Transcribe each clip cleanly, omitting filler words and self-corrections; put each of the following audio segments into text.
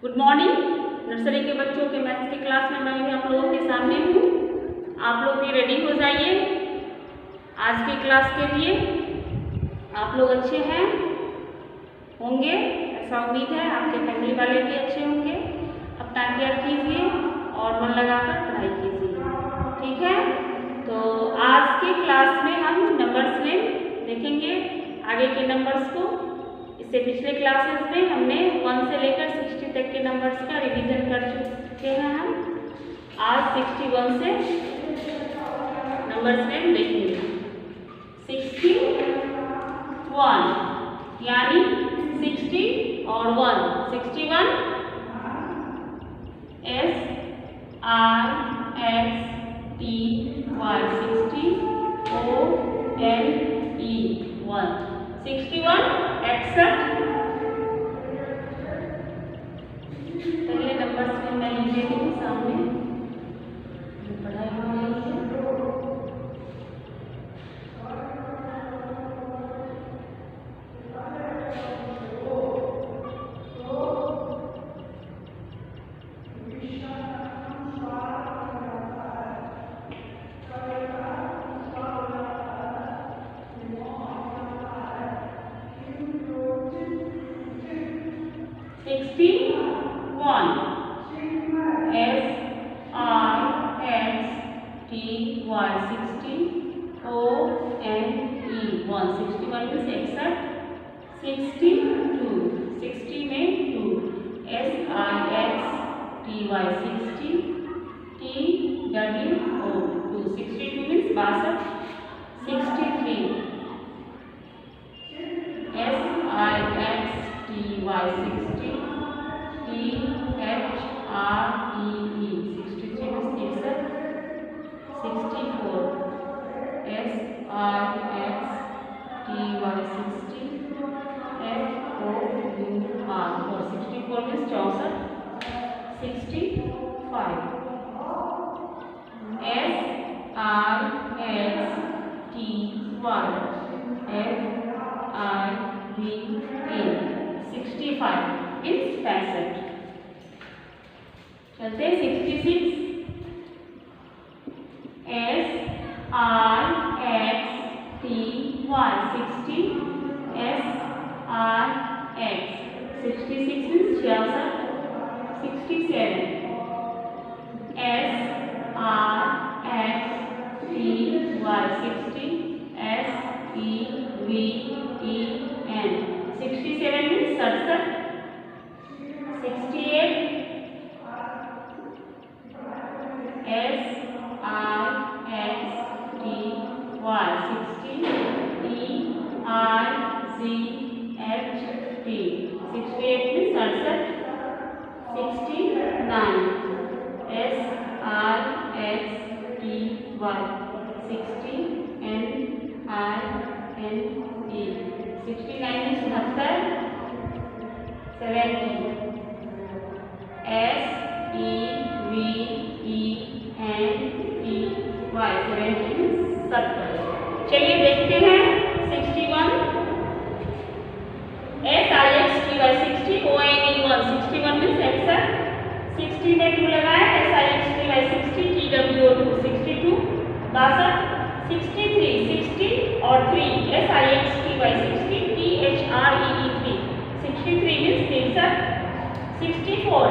Good morning. Nursery के बच्चों के मैथ्स की क्लास में मैं भी आप लोगों के सामने हूँ। आप लोग भी रेडी हो जाइए आज की क्लास के लिए। आप लोग अच्छे हैं होंगे, ऐसा उम्मीद है। आपके फैमिली वाले भी अच्छे होंगे। अपना केयर कीजिए और मन लगाकर पढ़ाई कीजिए, ठीक है। तो आज की क्लास में हम नंबर्स में देखेंगे आगे के नंबर्स को। इससे पिछले क्लासेस में हमने 1 से लेकर 60 तक के नंबर्स का रिवीजन कर चुके हैं हम। आज 61 से नंबर्स में देखेंगे। 61 यानी 60 और 1, 61 पहले नंबर्स में मैं लिख देती हूँ सामने, पढ़ाई हो रही है। चलते 66 चलिए देखते हैं 61 SIXTY 60 ONE1 61 मीन्स एक्सर 60 में 2 लगाए SIXTY 60 TWO2 62 63 60 और 3 SIXTY 60 THREE 3 63 means 63 64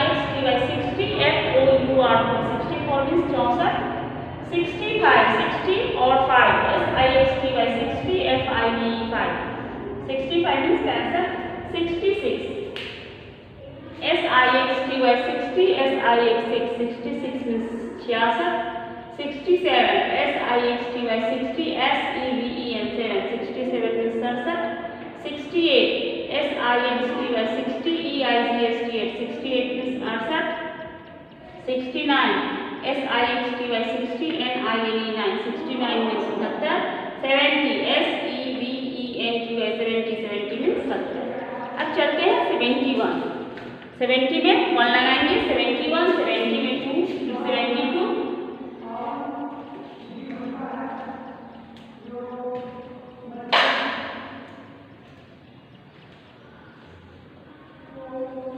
SIXTY 60 FOUR 64 means 64 65 60 और 5 SIXTY 60 FIVE 5 65 means cancer 66 SIXTY 60 SIX 66 means 66 67 SIXTY 60 SEVEN 7 67 means 67 68 SIXTY 60 EIGST 68 means 68 69 SIXTY 60 NINE 69 means 69 70 SEVENTY 70 means 70। अब चलते हैं 71 70 में 1 लगाएंगे 71 70 में 2 72 70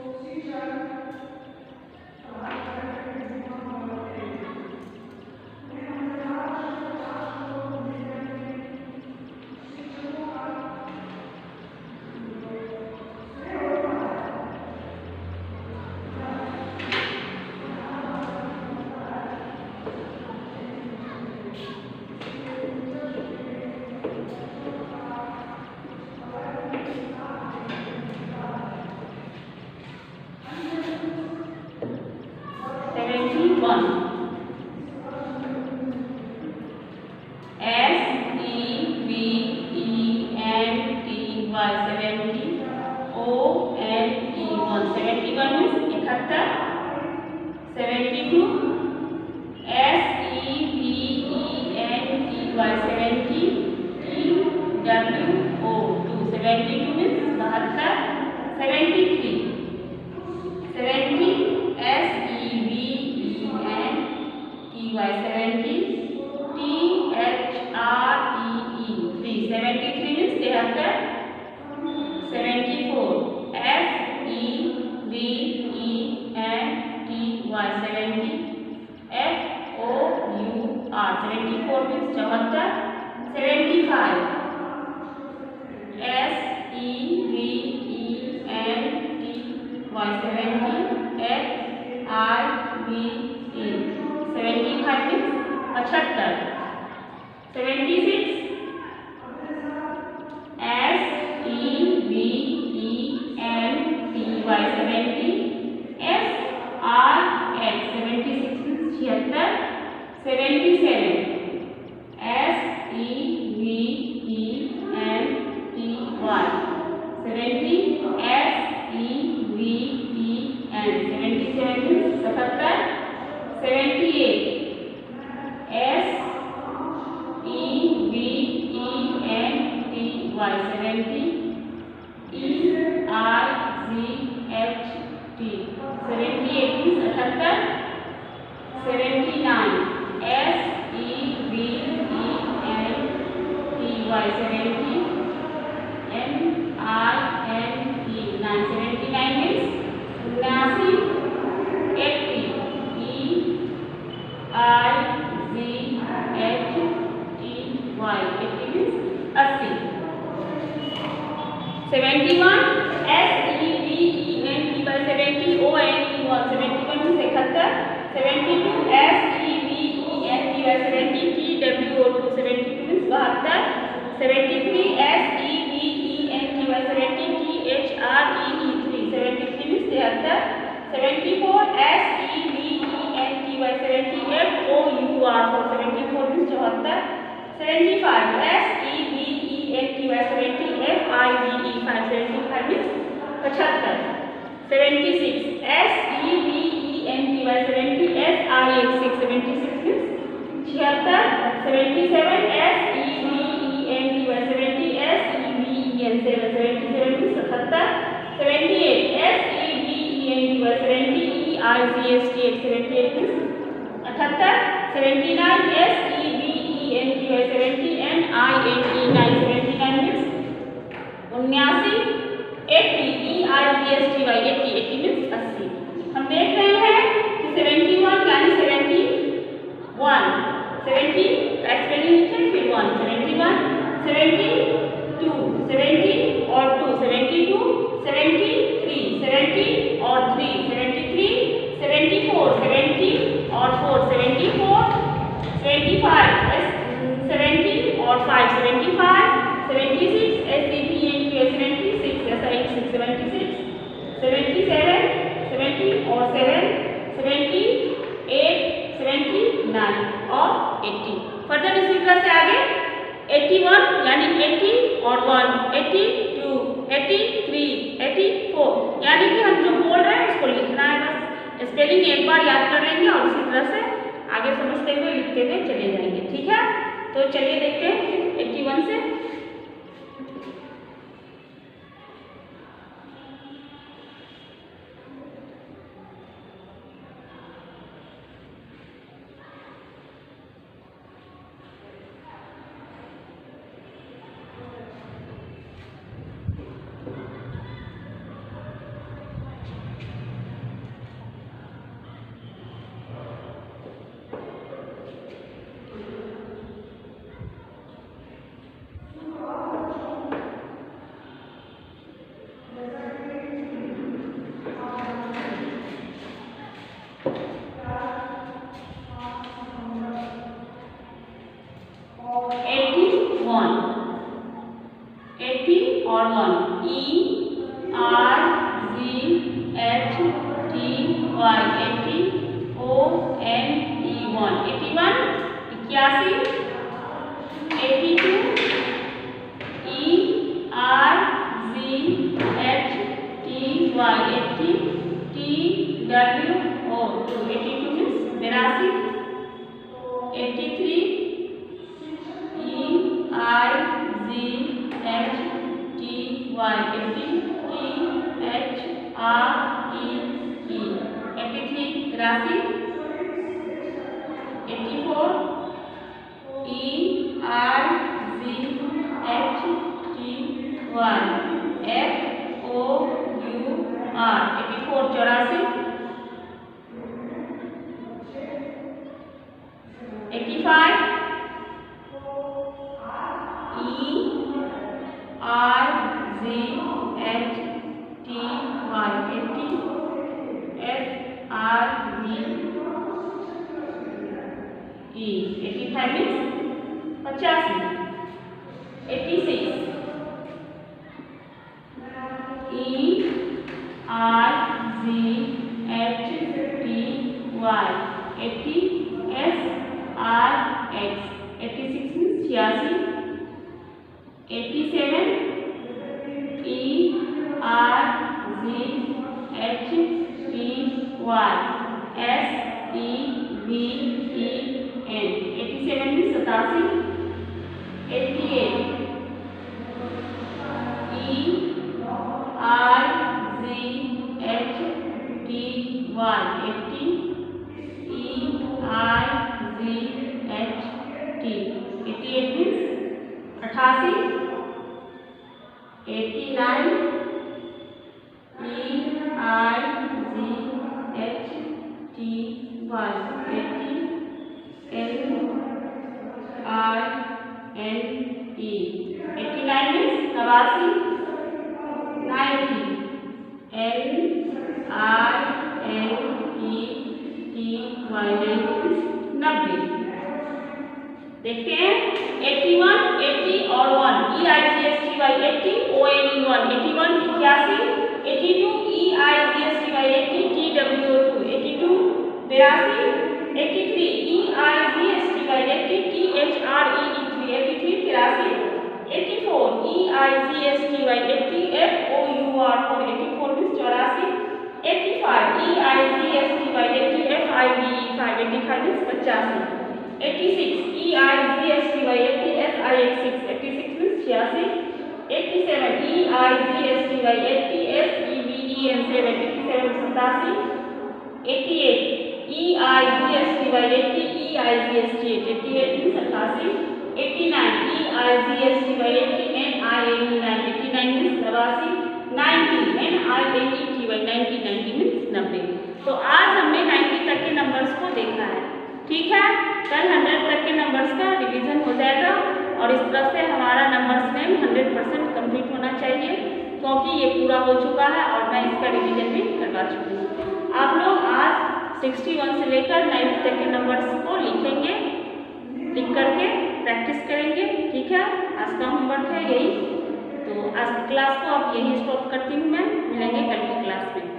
WO2 82 मीन्स 82, 83 EIGHTY 80 THREE 84 देखते हैं 81 80 और 1 EIGSTY 80 ONE1 81 81 82 EIGSTY 80 TWO2 82 82 83 EIGSTY 80 THREE3 83 84 EIGSTY 80 FOUR4 84 means 84 85 EIGSTY 80 FIVE5 85 means 85 86 EIGSTY 80 SIX6 86 means 86 87 EIGSTY 80 SEVEN7 87 87 88 EIGSTY 80 EIGST 88 means 88 89 EIGSTY 80 NINE9 89 means 89 90 NINETY 90 means 90। तो आज हमने 90 तक के नंबर्स को देखा है, ठीक है। कल 100 तक के नंबर्स का रिवीजन हो जाएगा और इस तरह से हमारा नंबर्स नेम 100% कंप्लीट होना चाहिए, क्योंकि ये पूरा हो चुका है और मैं इसका रिवीजन भी करवा चुकी हूँ। आप लोग आज 61 से लेकर 90 तक के नंबर्स को लिखेंगे, लिख करके प्रैक्टिस करेंगे, ठीक है। आज का होमवर्क है यही। तो आज की क्लास को अब यही स्टॉप करती हूँ मैं, मिलेंगे कल की क्लास में।